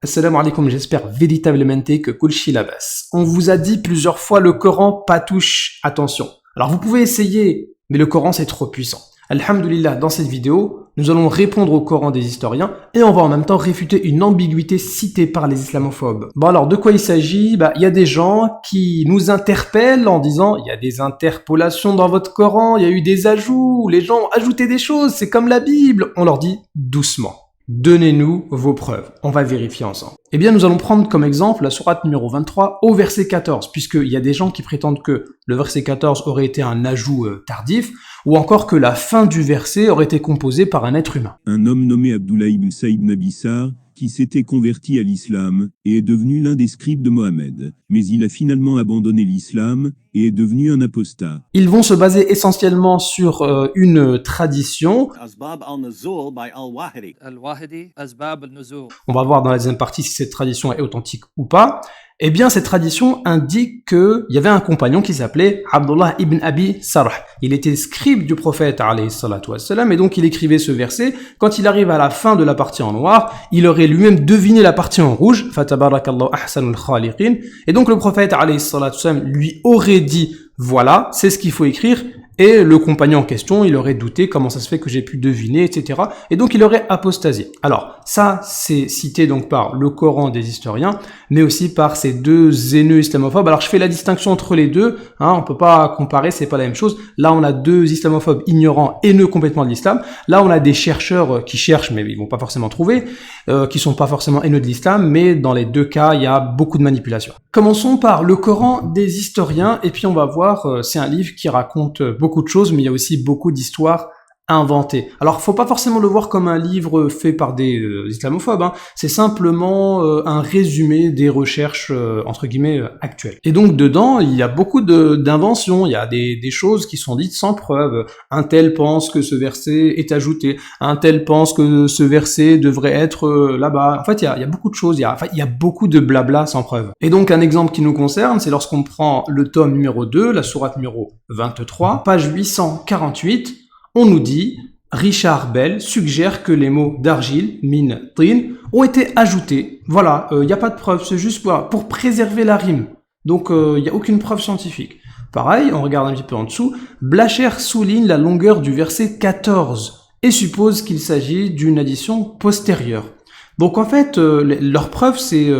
Assalamu alaikum, j'espère véritablement que kulshi labas. On vous a dit plusieurs fois le Coran patouche, attention. Alors vous pouvez essayer, mais le Coran c'est trop puissant. Alhamdulillah, dans cette vidéo, nous allons répondre au Coran des historiens et on va en même temps réfuter une ambiguïté citée par les islamophobes. Bon alors, de quoi il s'agit? Il y a des gens qui nous interpellent en disant il y a des interpolations dans votre Coran, il y a eu des ajouts, les gens ont ajouté des choses, c'est comme la Bible. On leur dit doucement. Donnez-nous vos preuves. On va vérifier ensemble. Eh bien, nous allons prendre comme exemple la sourate numéro 23 au verset 14, puisqu'il y a des gens qui prétendent que le verset 14 aurait été un ajout tardif, ou encore que la fin du verset aurait été composée par un être humain. Un homme nommé Abdullah ibn Saïd Nabissar, qui s'était converti à l'islam et est devenu l'un des scribes de Mohammed, mais il a finalement abandonné l'islam et est devenu un apostat. Ils vont se baser essentiellement sur une tradition. On va voir dans la deuxième partie si cette tradition est authentique ou pas. Eh bien, cette tradition indique qu'il y avait un compagnon qui s'appelait Abdullah ibn Abi Sarh. Il était scribe du prophète, alayhi salatu wassalam, et donc il écrivait ce verset. Quand il arrive à la fin de la partie en noir, il aurait lui-même deviné la partie en rouge. Fatabarakallahu ahsanul khaliqin. Et donc le prophète, alayhi salatu wassalam, lui aurait dit, voilà, c'est ce qu'il faut écrire. Et le compagnon en question, il aurait douté comment ça se fait que j'ai pu deviner, etc. Et donc il aurait apostasié. Alors ça, c'est cité donc par le Coran des historiens, mais aussi par ces deux haineux islamophobes. Alors je fais la distinction entre les deux, on peut pas comparer, c'est pas la même chose. Là on a deux islamophobes ignorants, haineux complètement de l'islam. Là on a des chercheurs qui cherchent, mais ils vont pas forcément trouver, qui sont pas forcément haineux de l'islam, mais dans les deux cas, il y a beaucoup de manipulation. Commençons par le Coran des historiens, et puis on va voir, c'est un livre qui raconte beaucoup de choses, mais il y a aussi beaucoup d'histoires inventées. Alors, faut pas forcément le voir comme un livre fait par des islamophobes, c'est simplement un résumé des recherches, entre guillemets, actuelles. Et donc, dedans, il y a beaucoup d'inventions, il y a des choses qui sont dites sans preuve. Un tel pense que ce verset est ajouté, un tel pense que ce verset devrait être là-bas. En fait, il y a beaucoup de choses, il y a beaucoup de blabla sans preuve. Et donc, un exemple qui nous concerne, c'est lorsqu'on prend le tome numéro 2, la sourate numéro 23, page 848, on nous dit « Richard Bell suggère que les mots d'argile, min, tin, ont été ajoutés. » Voilà, il n'y a pas de preuve, c'est juste pour préserver la rime. Donc, il n'y a aucune preuve scientifique. Pareil, on regarde un petit peu en dessous, Blacher souligne la longueur du verset 14 et suppose qu'il s'agit d'une addition postérieure. Donc en fait, leur preuve c'est,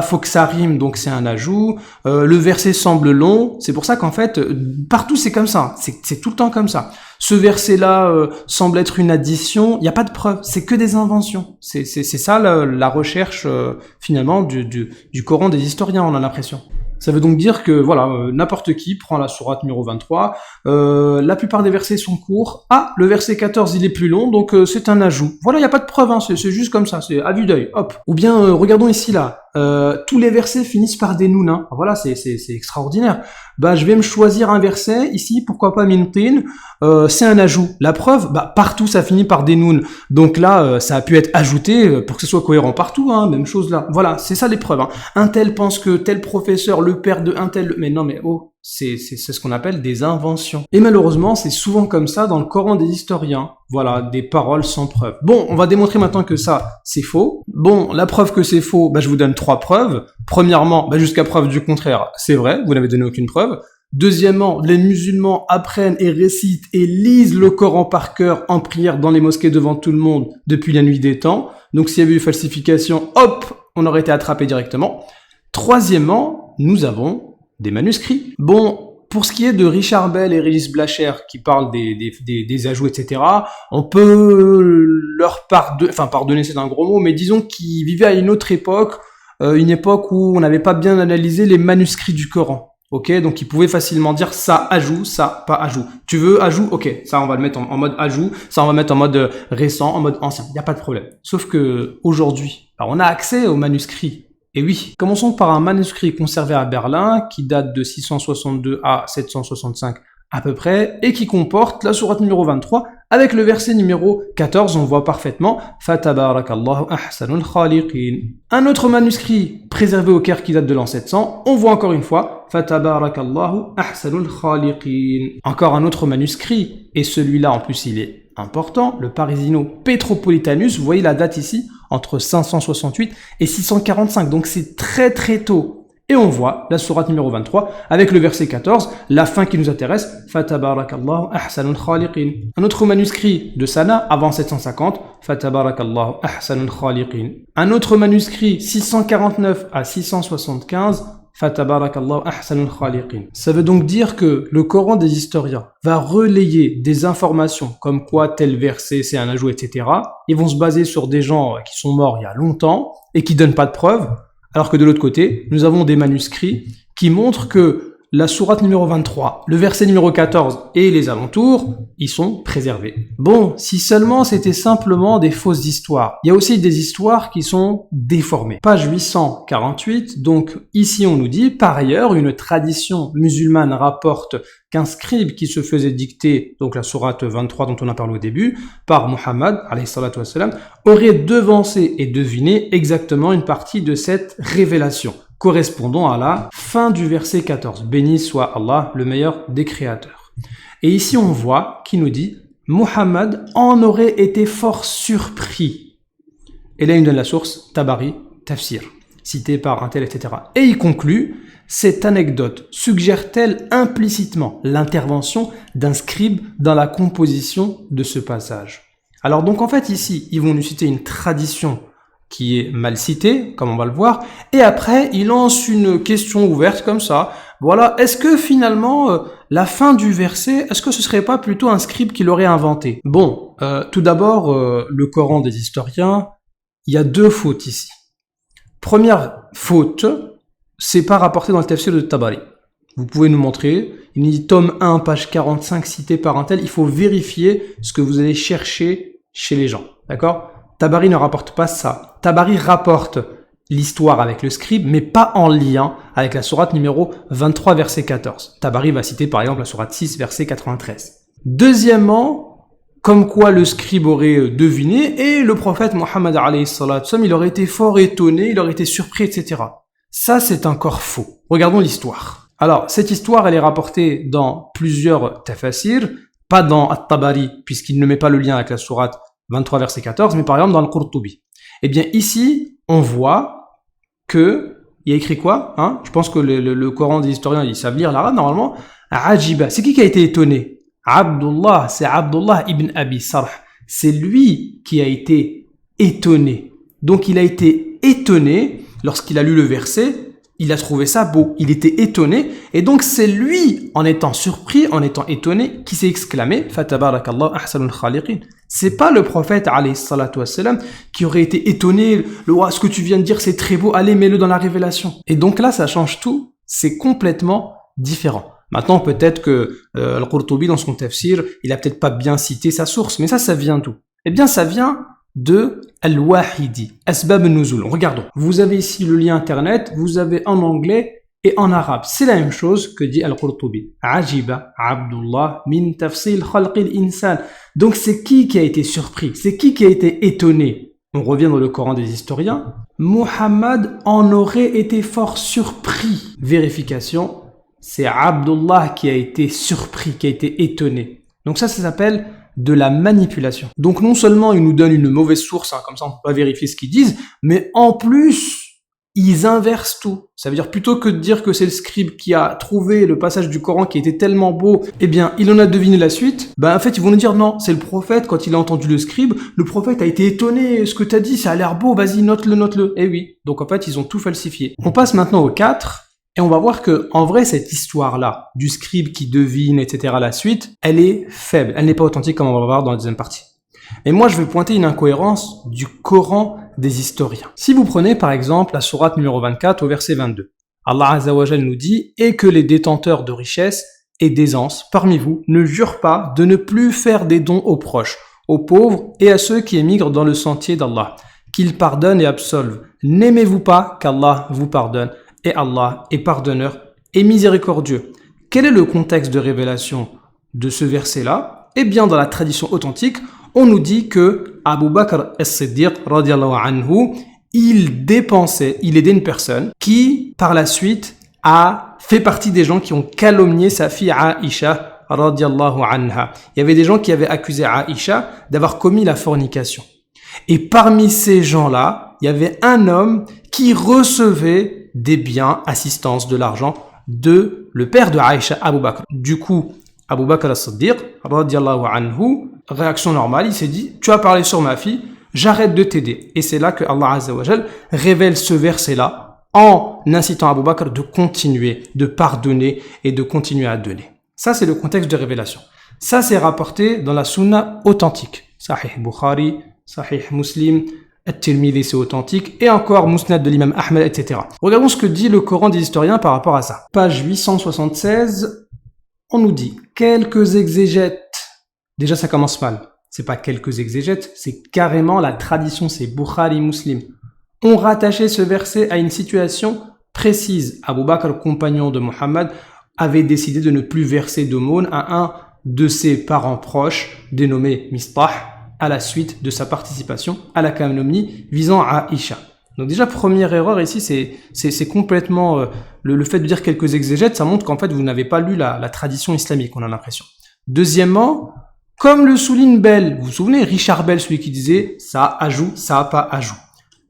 faut que ça rime, donc c'est un ajout, le verset semble long, c'est pour ça qu'en fait, partout c'est comme ça, c'est tout le temps comme ça. Ce verset-là semble être une addition, il n'y a pas de preuve, c'est que des inventions. C'est ça la recherche finalement du Coran des historiens, on a l'impression. Ça veut donc dire que n'importe qui prend la sourate numéro 23, la plupart des versets sont courts. Ah, le verset 14 il est plus long, donc c'est un ajout. Voilà, il n'y a pas de preuve, c'est juste comme ça, c'est à vue d'œil, hop. Ou bien, regardons ici là, tous les versets finissent par des noun. Voilà, c'est extraordinaire. Je vais me choisir un verset, ici, pourquoi pas mintin, c'est un ajout. La preuve, partout ça finit par des noun. Donc là, ça a pu être ajouté pour que ce soit cohérent partout, même chose là. Voilà, c'est ça les preuves. Un tel pense que tel professeur, le père de un tel, mais non mais oh, c'est ce qu'on appelle des inventions. Et malheureusement, c'est souvent comme ça dans le Coran des historiens. Voilà, des paroles sans preuve. Bon, on va démontrer maintenant que ça, c'est faux. Bon, la preuve que c'est faux, je vous donne 3 preuves. Premièrement, jusqu'à preuve du contraire, c'est vrai, vous n'avez donné aucune preuve. Deuxièmement, les musulmans apprennent et récitent et lisent le Coran par cœur en prière dans les mosquées devant tout le monde depuis la nuit des temps. Donc s'il y avait eu falsification, hop, on aurait été attrapé directement. Troisièmement, nous avons des manuscrits. Bon, pour ce qui est de Richard Bell et Régis Blacher qui parlent des ajouts, etc., on peut leur pardonner, c'est un gros mot, mais disons qu'ils vivaient à une autre époque, une époque où on n'avait pas bien analysé les manuscrits du Coran. Ok, donc ils pouvaient facilement dire ça ajout, ça pas ajout. Tu veux ajout, ok, ça on va le mettre en mode ajout, ça on va mettre en mode récent, en mode ancien, il n'y a pas de problème. Sauf que aujourd'hui, on a accès aux manuscrits. Et oui, commençons par un manuscrit conservé à Berlin qui date de 662 à 765 à peu près et qui comporte la sourate numéro 23 avec le verset numéro 14, on voit parfaitement Fatabarakallahu ahsanul khaliqin. Un autre manuscrit préservé au Caire qui date de l'an 700, on voit encore une fois Fatabarakallahu ahsanul khaliqin. Encore un autre manuscrit, et celui-là en plus il est important, le Parisino Petropolitanus, vous voyez la date ici, entre 568 et 645, donc c'est très très tôt. Et on voit la sourate numéro 23 avec le verset 14, la fin qui nous intéresse, Fatabarakallahu ahsanul khaliqin. Un autre manuscrit de Sana avant 750, Fatabarakallahu ahsanul khaliqin. Un autre manuscrit 649 à 675, Fatabarakallahu ahsanul khaliqin. Ça veut donc dire que le Coran des historiens va relayer des informations comme quoi tel verset c'est un ajout, etc. Ils vont se baser sur des gens qui sont morts il y a longtemps et qui donnent pas de preuves. Alors que de l'autre côté, nous avons des manuscrits qui montrent que la sourate numéro 23, le verset numéro 14 et les alentours, ils sont préservés. Bon, si seulement c'était simplement des fausses histoires. Il y a aussi des histoires qui sont déformées. Page 848, donc ici on nous dit, par ailleurs, une tradition musulmane rapporte qu'un scribe qui se faisait dicter, donc la sourate 23 dont on a parlé au début, par Muhammad, alayhi salatu wassalam, aurait devancé et deviné exactement une partie de cette révélation, correspondant à la fin du verset 14. Béni soit Allah, le meilleur des créateurs. Et ici on voit qu'il nous dit, Muhammad en aurait été fort surpris. Et là il nous donne la source, Tabari, Tafsir, cité par un tel, etc. Et il conclut, cette anecdote suggère-t-elle implicitement l'intervention d'un scribe dans la composition de ce passage? Alors donc en fait ici, ils vont nous citer une tradition qui est mal citée, comme on va le voir, et après il lance une question ouverte comme ça. Voilà, est-ce que finalement la fin du verset, est-ce que ce serait pas plutôt un scribe qui l'aurait inventé? Bon, tout d'abord, le Coran des historiens, il y a deux fautes ici. Première faute, c'est pas rapporté dans le tafsir de Tabari. Vous pouvez nous montrer, il dit tome 1, page 45, cité par un tel, il faut vérifier ce que vous allez chercher chez les gens, d'accord? Tabari ne rapporte pas ça. Tabari rapporte l'histoire avec le scribe, mais pas en lien avec la sourate numéro 23, verset 14. Tabari va citer par exemple la sourate 6, verset 93. Deuxièmement, comme quoi le scribe aurait deviné, et le prophète Mohammed alayhi salatu wassalam, il aurait été fort étonné, il aurait été surpris, etc. Ça, c'est encore faux. Regardons l'histoire. Alors, cette histoire, elle est rapportée dans plusieurs tafasirs, pas dans At-Tabari, puisqu'il ne met pas le lien avec la sourate 23, verset 14, mais par exemple dans le Qurtubi. Eh bien, ici, on voit que, il y a écrit quoi, hein? Je pense que le Coran des historiens, ils savent lire l'arabe, normalement. Ajiba. C'est qui a été étonné? Abdullah, c'est Abdullah ibn Abi Sarh. C'est lui qui a été étonné. Donc, il a été étonné lorsqu'il a lu le verset, il a trouvé ça beau, il était étonné, et donc c'est lui, en étant surpris, en étant étonné, qui s'est exclamé, Fatabarakallahu ahsanul khaliqin. C'est pas le prophète, alayhi salatu wassalam, qui aurait été étonné, ce que tu viens de dire c'est très beau, allez mets-le dans la révélation. Et donc là, ça change tout, c'est complètement différent. Maintenant, peut-être que Al-Qurtubi, dans son tafsir, il a peut-être pas bien cité sa source, mais ça vient d'où? Eh bien, ça vient de Al-Wahidi, Asbab al-Nuzul. Regardons. Vous avez ici le lien internet, vous avez en anglais et en arabe. C'est la même chose que dit Al-Qurtubi. Ajiba Abdullah min tafsil khalqil insan. Donc c'est qui a été surpris? C'est qui a été étonné? On revient dans le Coran des historiens. Muhammad en aurait été fort surpris. Vérification, c'est Abdullah qui a été surpris, qui a été étonné. Donc ça s'appelle de la manipulation. Donc non seulement ils nous donnent une mauvaise source, hein, comme ça on peut pas vérifier ce qu'ils disent, mais en plus ils inversent tout. Ça veut dire plutôt que de dire que c'est le scribe qui a trouvé le passage du Coran qui était tellement beau, eh bien il en a deviné la suite, en fait ils vont nous dire non, c'est le prophète, quand il a entendu le scribe, le prophète a été étonné, ce que t'as dit ça a l'air beau, vas-y note-le. Eh oui, donc en fait ils ont tout falsifié. On passe maintenant au 4, et on va voir que, en vrai, cette histoire-là, du scribe qui devine, etc., la suite, elle est faible. Elle n'est pas authentique comme on va voir dans la deuxième partie. Et moi, je vais pointer une incohérence du Coran des historiens. Si vous prenez, par exemple, la sourate numéro 24 au verset 22, Allah Azza wa Jal nous dit « Et que les détenteurs de richesses et d'aisance parmi vous ne jurent pas de ne plus faire des dons aux proches, aux pauvres et à ceux qui émigrent dans le sentier d'Allah, qu'ils pardonnent et absolvent. N'aimez-vous pas qu'Allah vous pardonne ? Et Allah est pardonneur et miséricordieux. » Quel est le contexte de révélation de ce verset-là? Eh bien, dans la tradition authentique, on nous dit que Abu Bakr as-Siddiq, radiyallahu anhu, il aidait une personne qui, par la suite, a fait partie des gens qui ont calomnié sa fille Aïcha, radiyallahu anha. Il y avait des gens qui avaient accusé Aïcha d'avoir commis la fornication. Et parmi ces gens-là, il y avait un homme qui recevait des biens, assistance, de l'argent de le père de Aïcha, Abu Bakr. Du coup, Abu Bakr as-Siddiq, radiyallahu anhu, réaction normale, il s'est dit, tu as parlé sur ma fille, j'arrête de t'aider. Et c'est là que Allah Azza wa Jal révèle ce verset-là en incitant Abu Bakr de continuer, de pardonner et de continuer à donner. Ça, c'est le contexte de révélation. Ça, c'est rapporté dans la sunna authentique. Sahih Bukhari, Sahih Muslim, At-Tirmidhi, c'est authentique, et encore Musnad de l'imam Ahmed, etc. Regardons ce que dit le Coran des historiens par rapport à ça. Page 876, on nous dit quelques exégètes. Déjà, ça commence mal. C'est pas quelques exégètes, c'est carrément la tradition, c'est Bukhari, Muslim. On rattachait ce verset à une situation précise. Abu Bakr, compagnon de Muhammad, avait décidé de ne plus verser d'aumône à un de ses parents proches, dénommé Mistah, à la suite de sa participation à la calomnie visant à Aïcha. Donc déjà, première erreur ici, c'est complètement... le fait de dire quelques exégètes, ça montre qu'en fait, vous n'avez pas lu la tradition islamique, on a l'impression. Deuxièmement, comme le souligne Bell, vous vous souvenez, Richard Bell, celui qui disait « ça a ajout, ça a pas ajout ».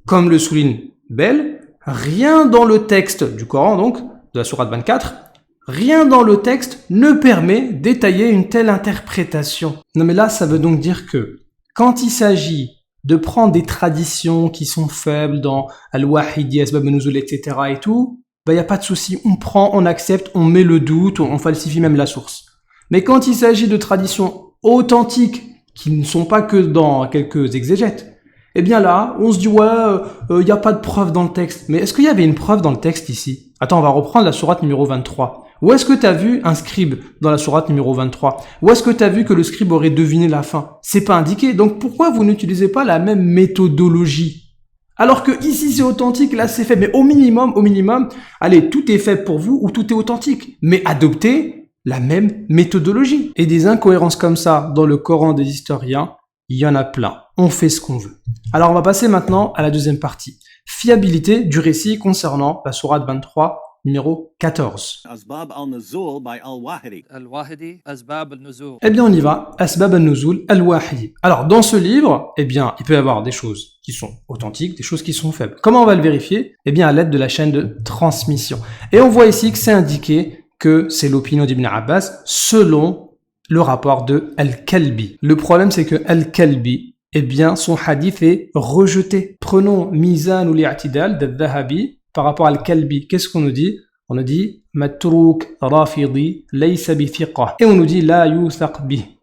Comme le souligne Bell, rien dans le texte du Coran, donc, de la sourate 24, rien dans le texte ne permet d'étayer une telle interprétation. Non mais là, ça veut donc dire que quand il s'agit de prendre des traditions qui sont faibles dans Al-Wahidi, Asbab an-Nuzul, etc. et tout, il n'y a pas de souci, on prend, on accepte, on met le doute, on falsifie même la source. Mais quand il s'agit de traditions authentiques, qui ne sont pas que dans quelques exégètes, eh bien là, on se dit, ouais, il n'y a pas de preuve dans le texte. Mais est-ce qu'il y avait une preuve dans le texte ici? Attends, on va reprendre la sourate numéro 23. Où est-ce que tu as vu un scribe dans la sourate numéro 23? Où est-ce que tu as vu que le scribe aurait deviné la fin? C'est pas indiqué. Donc pourquoi vous n'utilisez pas la même méthodologie? Alors que ici c'est authentique, là c'est fait. Mais au minimum, allez, tout est fait pour vous ou tout est authentique. Mais adoptez la même méthodologie. Et des incohérences comme ça dans le Coran des historiens, il y en a plein. On fait ce qu'on veut. Alors on va passer maintenant à la deuxième partie. Fiabilité du récit concernant la sourate 23, numéro 14. Eh bien, on y va. Asbab al-Nuzul al-Wahidi. Alors, dans ce livre, eh bien, il peut y avoir des choses qui sont authentiques, des choses qui sont faibles. Comment on va le vérifier? Eh bien, à l'aide de la chaîne de transmission. Et on voit ici que c'est indiqué que c'est l'opinion d'Ibn Abbas selon le rapport de Al-Kalbi. Le problème, c'est que Al-Kalbi, eh bien, son hadith est rejeté. Prenons Mizan ou l'I'tidal d'Al-Dhahabi par rapport à Al-Kalbi. Qu'est-ce qu'on nous dit? On nous dit Matrouk Rafidi laysa bi thiqah. Et on nous dit La yuthaq bih.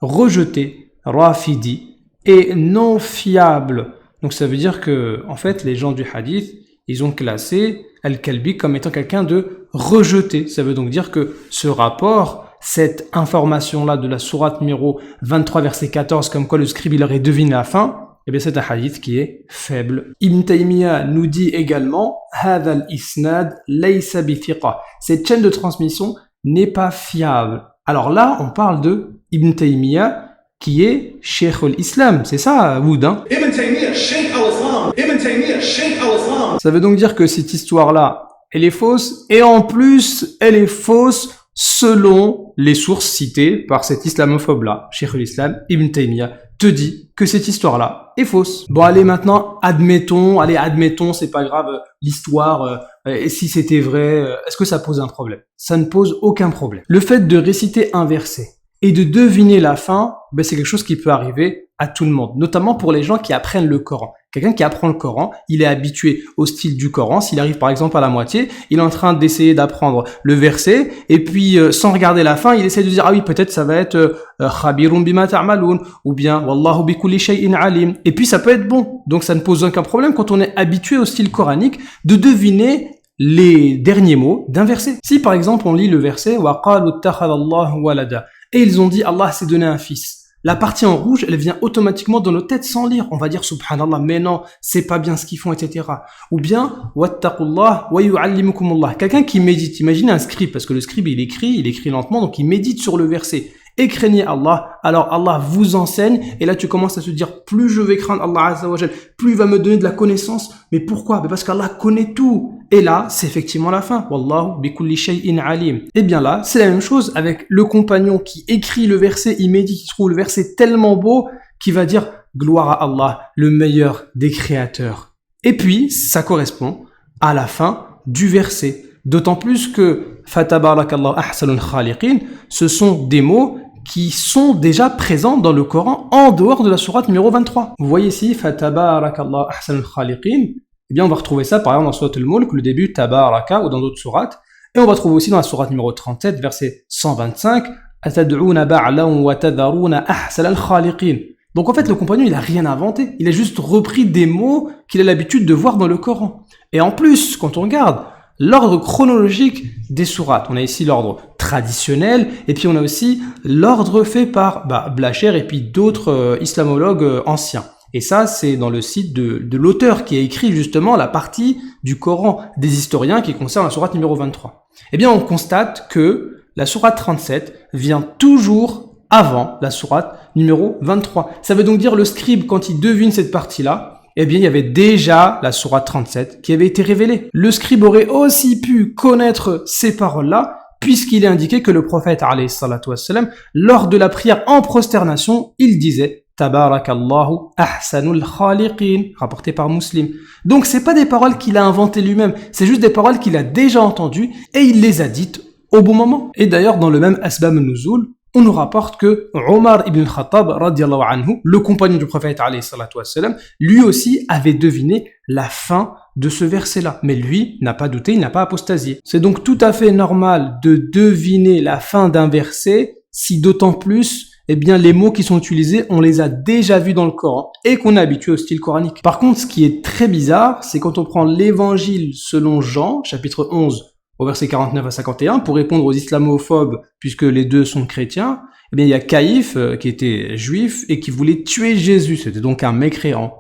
Rejeté, Rafidi, et non fiable. Donc ça veut dire que, en fait, les gens du hadith, ils ont classé Al-Kalbi comme étant quelqu'un de rejeté. Ça veut donc dire que ce rapport, cette information-là de la sourate numéro 23, verset 14, comme quoi le scribe il aurait deviné la fin, eh bien c'est un hadith qui est faible. Ibn Taymiyyah nous dit également Hadha al-isnad laysa bi thiqa. Cette chaîne de transmission n'est pas fiable. Alors là, on parle de Ibn Taymiyyah qui est Cheikh al-Islam. C'est ça, Wood, hein? Ibn Taymiyyah, Cheikh al-Islam. Ibn Taymiyyah, Cheikh al-Islam. Ça veut donc dire que cette histoire-là, elle est fausse, et en plus, elle est fausse selon les sources citées par cet islamophobe-là. Cheikh al-Islam, Ibn Taymiyyah, te dit que cette histoire-là est fausse. Bon, allez, maintenant, admettons, c'est pas grave, l'histoire, et si c'était vrai, est-ce que ça pose un problème? Ça ne pose aucun problème. Le fait de réciter un verset et de deviner la fin, ben, c'est quelque chose qui peut arriver à tout le monde, notamment pour les gens qui apprennent le Coran. Quelqu'un qui apprend le Coran, il est habitué au style du Coran. S'il arrive par exemple à la moitié, il est en train d'essayer d'apprendre le verset, et puis sans regarder la fin, il essaie de dire ah oui, peut-être ça va être khabirun bima ta'malun, ou bien wallahu bi kulli shay'in alim. Et puis ça peut être bon. Donc ça ne pose aucun problème quand on est habitué au style coranique de deviner les derniers mots d'un verset. Si par exemple on lit le verset wa qalu ittakhadha Allahu walada, et ils ont dit Allah s'est donné un fils. La partie en rouge, elle vient automatiquement dans nos têtes sans lire. On va dire subhanallah, mais non, c'est pas bien ce qu'ils font, etc. Ou bien wattaqullah wa yu'allimukumullah. Quelqu'un qui médite. Imaginez un scribe, parce que le scribe il écrit lentement, donc il médite sur le verset. Et craignez Allah, alors Allah vous enseigne, et là tu commences à se dire, plus je vais craindre Allah Azza wa Jal, plus il va me donner de la connaissance. Mais pourquoi? Parce qu'Allah connaît tout. Et là, c'est effectivement la fin. Wallahu bi kulli shay'in alim. Et bien là, c'est la même chose avec le compagnon qui écrit le verset, il médite, qui trouve le verset tellement beau, qui va dire gloire à Allah, le meilleur des créateurs. Et puis, ça correspond à la fin du verset. D'autant plus que fatabarakallahu ahsanul khaliqin, ce sont des mots qui sont déjà présents dans le Coran en dehors de la sourate numéro 23. Vous voyez ici fatabarakallahu ahsanul khaliqin. Eh bien, on va retrouver ça par exemple dans sourate al-Mulk, le début tabaraka ou dans d'autres sourates. Et on va trouver aussi dans la sourate numéro 37, verset 125, atad'una ba'lan wa tadharuna ahsanal khaliqin. Donc en fait, le compagnon, il a rien inventé. Il a juste repris des mots qu'il a l'habitude de voir dans le Coran. Et en plus, quand on regarde l'ordre chronologique des sourates, on a ici l'ordre traditionnel, et puis on a aussi l'ordre fait par Blacher et puis d'autres islamologues anciens. Et ça, c'est dans le site de l'auteur qui a écrit justement la partie du Coran des historiens qui concerne la sourate numéro 23. Eh bien, on constate que la sourate 37 vient toujours avant la sourate numéro 23. Ça veut donc dire le scribe, quand il devine cette partie-là, eh bien, il y avait déjà la sourate 37 qui avait été révélée. Le scribe aurait aussi pu connaître ces paroles-là, puisqu'il est indiqué que le prophète, alayhi salatu wassalam, lors de la prière en prosternation, il disait Tabarakallahu ahsanul khaliqin, rapporté par Muslim. Donc, c'est pas des paroles qu'il a inventées lui-même, c'est juste des paroles qu'il a déjà entendues et il les a dites au bon moment. Et d'ailleurs, dans le même Asbab al-Nuzul, on nous rapporte que Omar ibn Khattab, radiallahu anhu, le compagnon du prophète, alayhi salatu wassalam, lui aussi avait deviné la fin de ce verset-là. Mais lui n'a pas douté, il n'a pas apostasié. C'est donc tout à fait normal de deviner la fin d'un verset, si d'autant plus, eh bien, les mots qui sont utilisés, on les a déjà vus dans le Coran et qu'on est habitué au style coranique. Par contre, ce qui est très bizarre, c'est quand on prend l'évangile selon Jean, chapitre 11, au verset 49 à 51, pour répondre aux islamophobes, puisque les deux sont chrétiens, eh bien, il y a Caïphe, qui était juif, et qui voulait tuer Jésus. C'était donc un mécréant.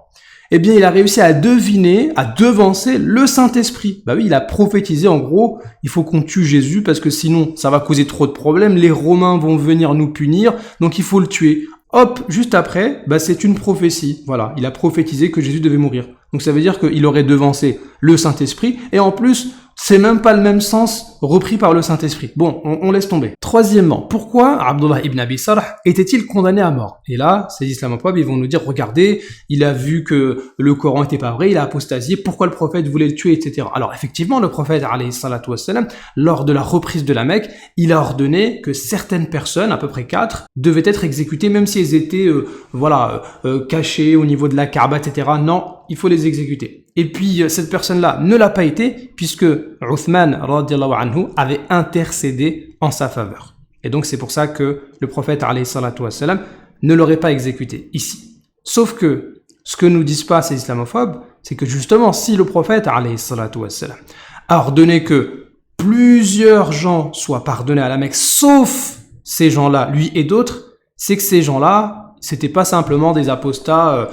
Eh bien, il a réussi à deviner, à devancer le Saint-Esprit. Bah oui, il a prophétisé, en gros, il faut qu'on tue Jésus, parce que sinon, ça va causer trop de problèmes, les Romains vont venir nous punir, donc il faut le tuer. Hop, juste après, c'est une prophétie. Voilà, il a prophétisé que Jésus devait mourir. Donc ça veut dire qu'il aurait devancé le Saint-Esprit, et en plus, c'est même pas le même sens repris par le Saint-Esprit. Bon, on laisse tomber. Troisièmement, pourquoi Abdullah ibn Abi Sarh était-il condamné à mort? Et là, ces islamophobes, ils vont nous dire, regardez, il a vu que le Coran était pas vrai, il a apostasié, pourquoi le prophète voulait le tuer, etc. Alors effectivement, le prophète, alayhi salatu wassalam, lors de la reprise de la Mecque, il a ordonné que certaines personnes, à peu près 4, devaient être exécutées, même si elles étaient, cachées au niveau de la Kaaba, etc. Non, il faut les exécuter. Et puis, cette personne-là ne l'a pas été, puisque Uthman, radiallahu anhu, avait intercédé en sa faveur. Et donc, c'est pour ça que le prophète, alayhi salatu wassalam, ne l'aurait pas exécuté ici. Sauf que, ce que nous disent pas ces islamophobes, c'est que justement, si le prophète, alayhi salatu wassalam, a ordonné que plusieurs gens soient pardonnés à la Mecque, sauf ces gens-là, lui et d'autres, c'est que ces gens-là, c'était pas simplement des apostats,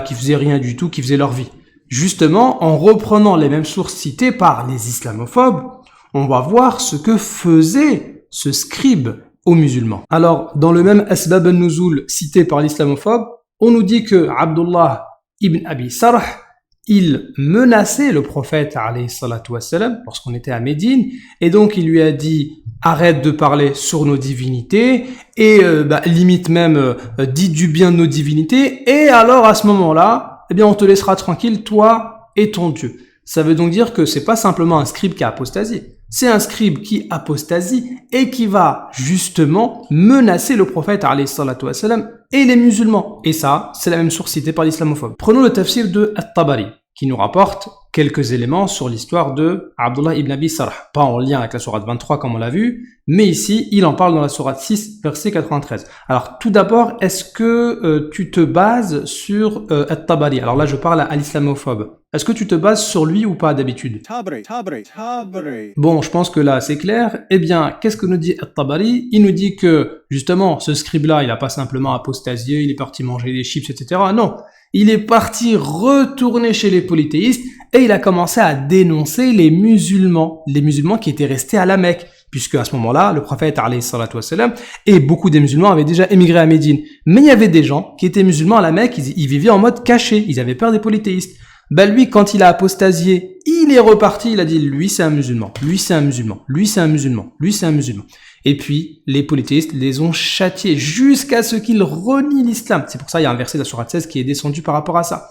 qui faisaient rien du tout, qui faisaient leur vie. Justement, en reprenant les mêmes sources citées par les islamophobes, on va voir ce que faisait ce scribe aux musulmans. Alors, dans le même Asbab al-Nuzul cité par l'islamophobe, on nous dit que Abdullah ibn Abi Sarh, il menaçait le prophète, alayhi salatu wassalam, lorsqu'on était à Médine, et donc il lui a dit « Arrête de parler sur nos divinités, et limite même, dis du bien de nos divinités, et alors à ce moment-là, eh bien on te laissera tranquille, toi et ton Dieu. » Ça veut donc dire que c'est pas simplement un scribe qui a apostasié, c'est un scribe qui apostasie et qui va justement menacer le prophète, alayhi salatu wassalam, et les musulmans. Et ça, c'est la même source citée par l'islamophobe. Prenons le tafsir de At-Tabari, qui nous rapporte quelques éléments sur l'histoire de Abdullah ibn Abi Sarh. Pas en lien avec la sourate 23 comme on l'a vu, mais ici, il en parle dans la sourate 6, verset 93. Alors, tout d'abord, est-ce que tu te bases sur At-Tabari? Alors là, je parle à l'islamophobe. Est-ce que tu te bases sur lui ou pas d'habitude? Bon, je pense que là, c'est clair. Eh bien, qu'est-ce que nous dit At-Tabari? Il nous dit que, justement, ce scribe-là, il n'a pas simplement apostasié, il est parti manger des chips, etc. Non, il est parti retourner chez les polythéistes et il a commencé à dénoncer les musulmans qui étaient restés à la Mecque, puisque à ce moment-là, le prophète, alayhi salatu wassalam, et beaucoup des musulmans avaient déjà émigré à Médine. Mais il y avait des gens qui étaient musulmans à la Mecque, ils vivaient en mode caché, ils avaient peur des polythéistes. Bah lui, quand il a apostasié, il est reparti, il a dit lui c'est un musulman, lui c'est un musulman, lui c'est un musulman, lui c'est un musulman. Et puis les polythéistes les ont châtiés jusqu'à ce qu'ils renient l'islam. C'est pour ça qu'il y a un verset de la sourate 16 qui est descendu par rapport à ça.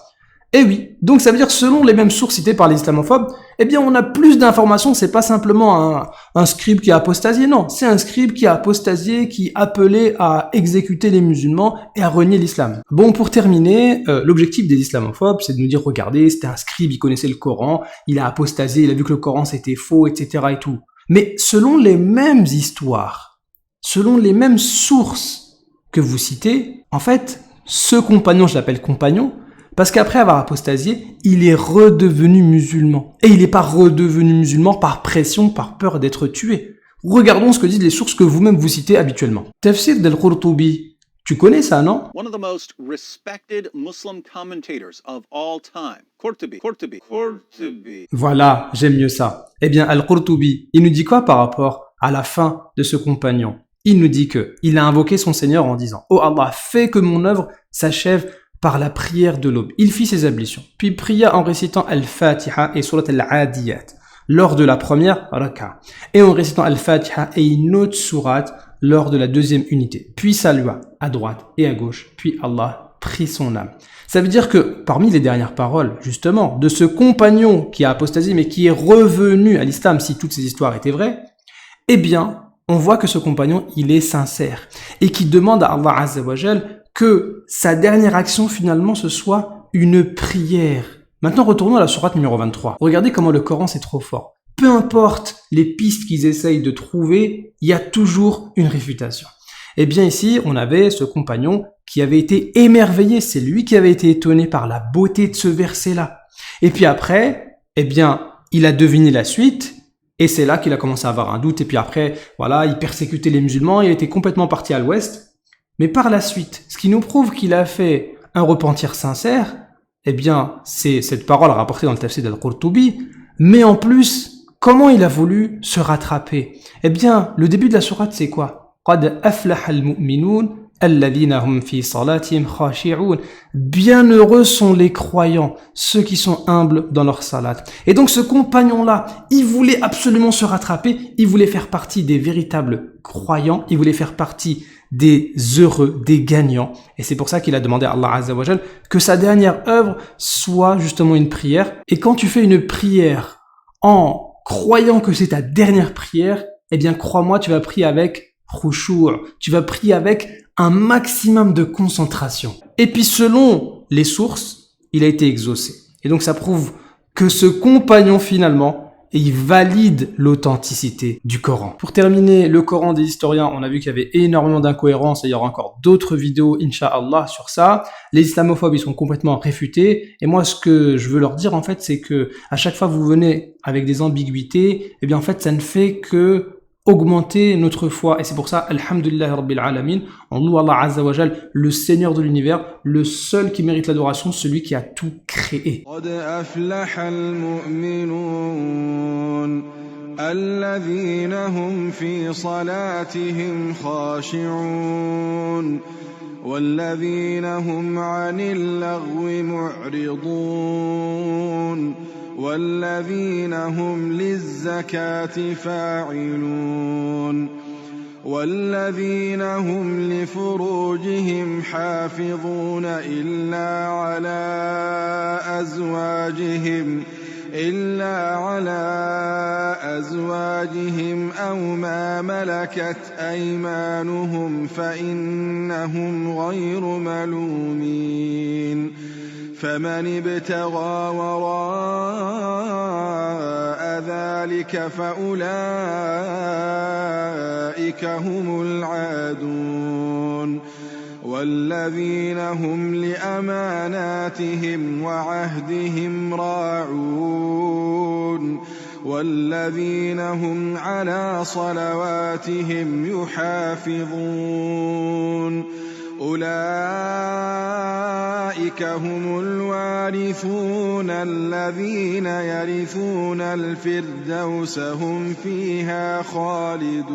Et oui, donc ça veut dire selon les mêmes sources citées par les islamophobes, eh bien on a plus d'informations, c'est pas simplement un scribe qui a apostasié, non, c'est un scribe qui a apostasié, qui appelait à exécuter les musulmans et à renier l'islam. Bon, pour terminer, l'objectif des islamophobes, c'est de nous dire, regardez, c'était un scribe, il connaissait le Coran, il a apostasié, il a vu que le Coran c'était faux, etc. et tout. Mais selon les mêmes histoires, selon les mêmes sources que vous citez, en fait, ce compagnon, je l'appelle compagnon, parce qu'après avoir apostasié, il est redevenu musulman. Et il n'est pas redevenu musulman par pression, par peur d'être tué. Regardons ce que disent les sources que vous-même vous citez habituellement. Tafsir d'Al-Qurtubi, tu connais ça, non? One of the most respected Muslim commentators of all time. Qurtubi. Voilà, j'aime mieux ça. Eh bien, Al-Qurtubi, il nous dit quoi par rapport à la fin de ce compagnon? Il nous dit que il a invoqué son Seigneur en disant « Oh Allah, fais que mon œuvre s'achève par la prière de l'aube. » Il fit ses ablutions, puis pria en récitant Al-Fatiha et Surat Al-Adiyat lors de la première raka, et en récitant Al-Fatiha et une autre sourate lors de la deuxième unité. Puis salua à droite et à gauche, puis Allah prit son âme. Ça veut dire que parmi les dernières paroles, justement, de ce compagnon qui a apostasié mais qui est revenu à l'islam, si toutes ces histoires étaient vraies, eh bien, on voit que ce compagnon, il est sincère et qui demande à Allah Azza wa Jal que sa dernière action finalement ce soit une prière. Maintenant retournons à la sourate numéro 23. Regardez comment le Coran c'est trop fort. Peu importe les pistes qu'ils essayent de trouver, il y a toujours une réfutation. Eh bien ici, on avait ce compagnon qui avait été émerveillé, c'est lui qui avait été étonné par la beauté de ce verset-là. Et puis après, eh bien, il a deviné la suite, et c'est là qu'il a commencé à avoir un doute, et puis après, voilà, il persécutait les musulmans, il était complètement parti à l'ouest. Mais par la suite, ce qui nous prouve qu'il a fait un repentir sincère, eh bien, c'est cette parole rapportée dans le tafsir d'Al-Qurtubi, mais en plus, comment il a voulu se rattraper? Eh bien, le début de la sourate, c'est quoi? قَدْ أَفْلَحَ الْمُؤْمِنُونَ الَّذِينَ هُمْ فِي صَلَاتِهِمْ خَاشِعُونَ. Bienheureux sont les croyants, ceux qui sont humbles dans leur salat. Et donc ce compagnon-là, il voulait absolument se rattraper, il voulait faire partie des véritables croyants, il voulait faire partie des heureux, des gagnants. Et c'est pour ça qu'il a demandé à Allah Azza wa Jal que sa dernière œuvre soit justement une prière. Et quand tu fais une prière en croyant que c'est ta dernière prière, eh bien crois-moi, tu vas prier avec khushu', tu vas prier avec un maximum de concentration. Et puis selon les sources, il a été exaucé. Et donc ça prouve que ce compagnon finalement, il valide l'authenticité du Coran. Pour terminer, le Coran des historiens, on a vu qu'il y avait énormément d'incohérences et il y aura encore d'autres vidéos, Inch'Allah, sur ça. Les islamophobes, ils sont complètement réfutés. Et moi, ce que je veux leur dire, en fait, c'est que à chaque fois que vous venez avec des ambiguïtés, eh bien, en fait, ça ne fait que augmenter notre foi. Et c'est pour ça, Alhamdulillah Rabbil Alamin, on loue Allah Azza wa Jal, le Seigneur de l'univers, le seul qui mérite l'adoration, celui qui a tout créé. قد أفلح المؤمنون الذين هم في صلاتهم خاشعون والذين هم عن اللغو معرضون والذين هم للزكاة فاعلون والذين هم لفروجهم حافظون إلا على أزواجهم أو ما ملكت أيمانهم فإنهم غير ملومين فمن ابتغى وراء ذلك فأولئك هم العادون والذين هم لأماناتهم وعهدهم راعون والذين هم على صلواتهم يحافظون أولئك هم الوارثون الذين يرثون الفردوس هم فيها خالدون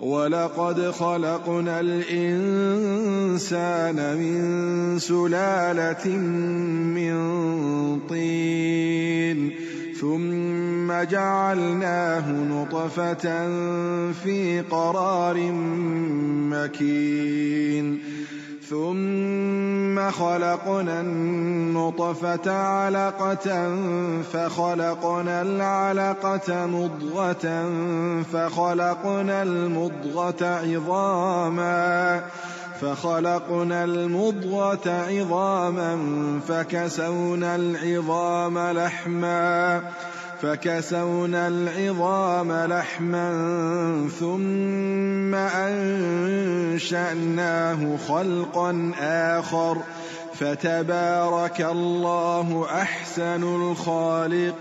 ولقد خلقنا الإنسان من سلالة من طين ثم جعلناه نطفة في قرار مكين ثم خلقنا النطفة علقة فخلقنا العلقة مضغة فخلقنا المضغة عظاما فكسونا العظام لحما ثم أنشأناه خلقا آخر فتبارك الله أحسن الخالقين.